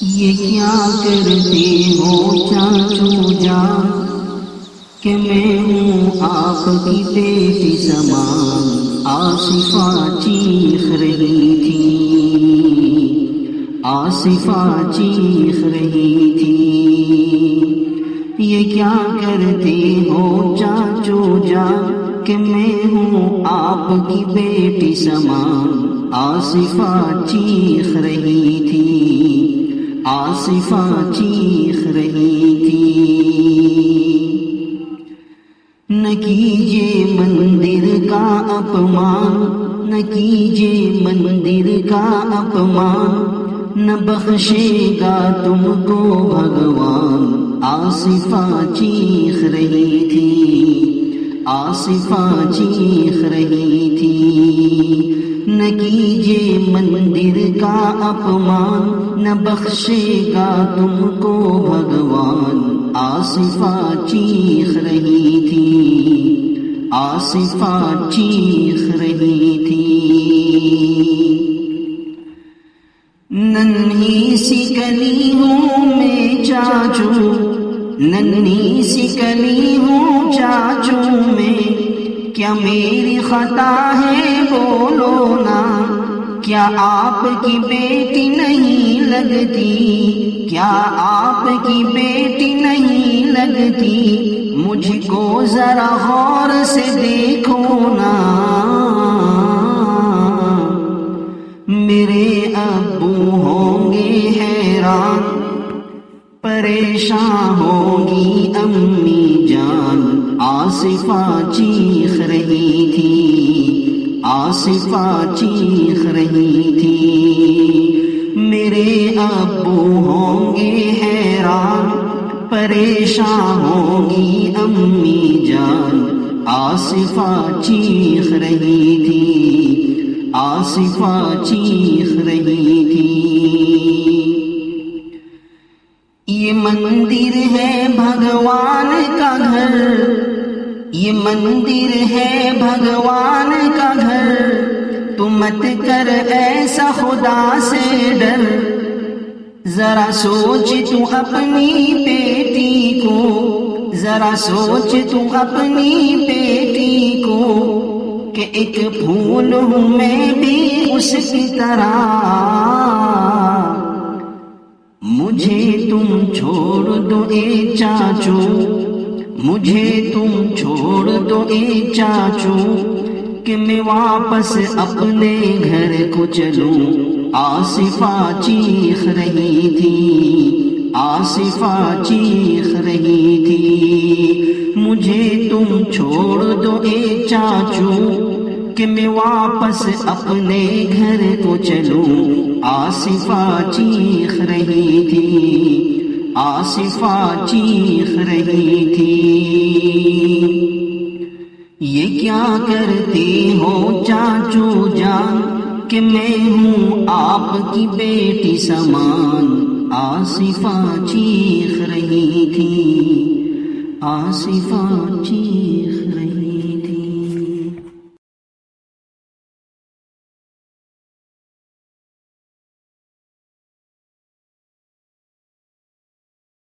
یہ کیا کرتے ہو چاچو جان کہ میں ہوں آپ کی بیٹی سمان۔ آصفہ چیخ رہی تھی، آصفہ چیخ رہی تھی۔ یہ کیا کرتے ہو چاچو جان کہ میں ہوں آپ کی بیٹی سمان۔ آصفہ چیخ رہی تھی، آصفہ چیخ رہی تھی۔ نہ کیجیے مندر کا اپمان، نہ کیجیے مندر کا اپمان، نہ بخشے گا تم کو بھگوان۔ آصفہ چیخ رہی تھی، آصفہ چیخ رہی تھی۔ نہ کیجیے مندر کا اپمان، نہ بخشے گا تم کو بھگوان۔ آصفہ چیخ رہی تھی، آصفہ چیخ رہی تھی۔ ننھی سی کلی ہوں میں چاچو، ننھی سی کلی ہوں چاچو میں، کیا میری خطا ہے بولو نا؟ کیا آپ کی بیٹی نہیں لگتی؟ کیا آپ کی بیٹی نہیں لگتی؟ مجھ کو ذرا غور سے دیکھو نا۔ میرے ابو ہوں گے حیران، پریشان ہوگی امی جان۔ آصفہ چیخ رہی تھی، آصفہ چیخ رہی تھی۔ میرے ابو ہوں گے حیران، پریشان ہوگی امی جان۔ آصفہ چیخ رہی تھی، آصفہ چیخ رہی تھی۔ یہ مندر ہے بھگوان کا گھر، یہ مندر ہے بھگوان کا گھر، تو مت کر ایسا خدا سے ڈر۔ ذرا سوچ تو اپنی بیٹی کو، ذرا سوچ تو اپنی بیٹی کو، کہ ایک پھول ہوں میں بھی اس کی طرح۔ مجھے تم چھوڑ دو اے چاچو، مجھے تم چھوڑ دو اے چاچو، کہ میں واپس اپنے گھر کو چلوں۔ آصفہ چیخ رہی تھی، آصفہ چیخ رہی تھی۔ مجھے تم چھوڑ دو اے چاچو، کہ میں واپس اپنے گھر کو چلوں۔ آصفہ چیخ رہی تھی، آصفہ چیخ رہی تھی۔ یہ کیا کرتے ہو چاچو جان کہ میں ہوں آپ کی بیٹی سمان۔ آصفہ چیخ رہی تھی، آصفہ چیخ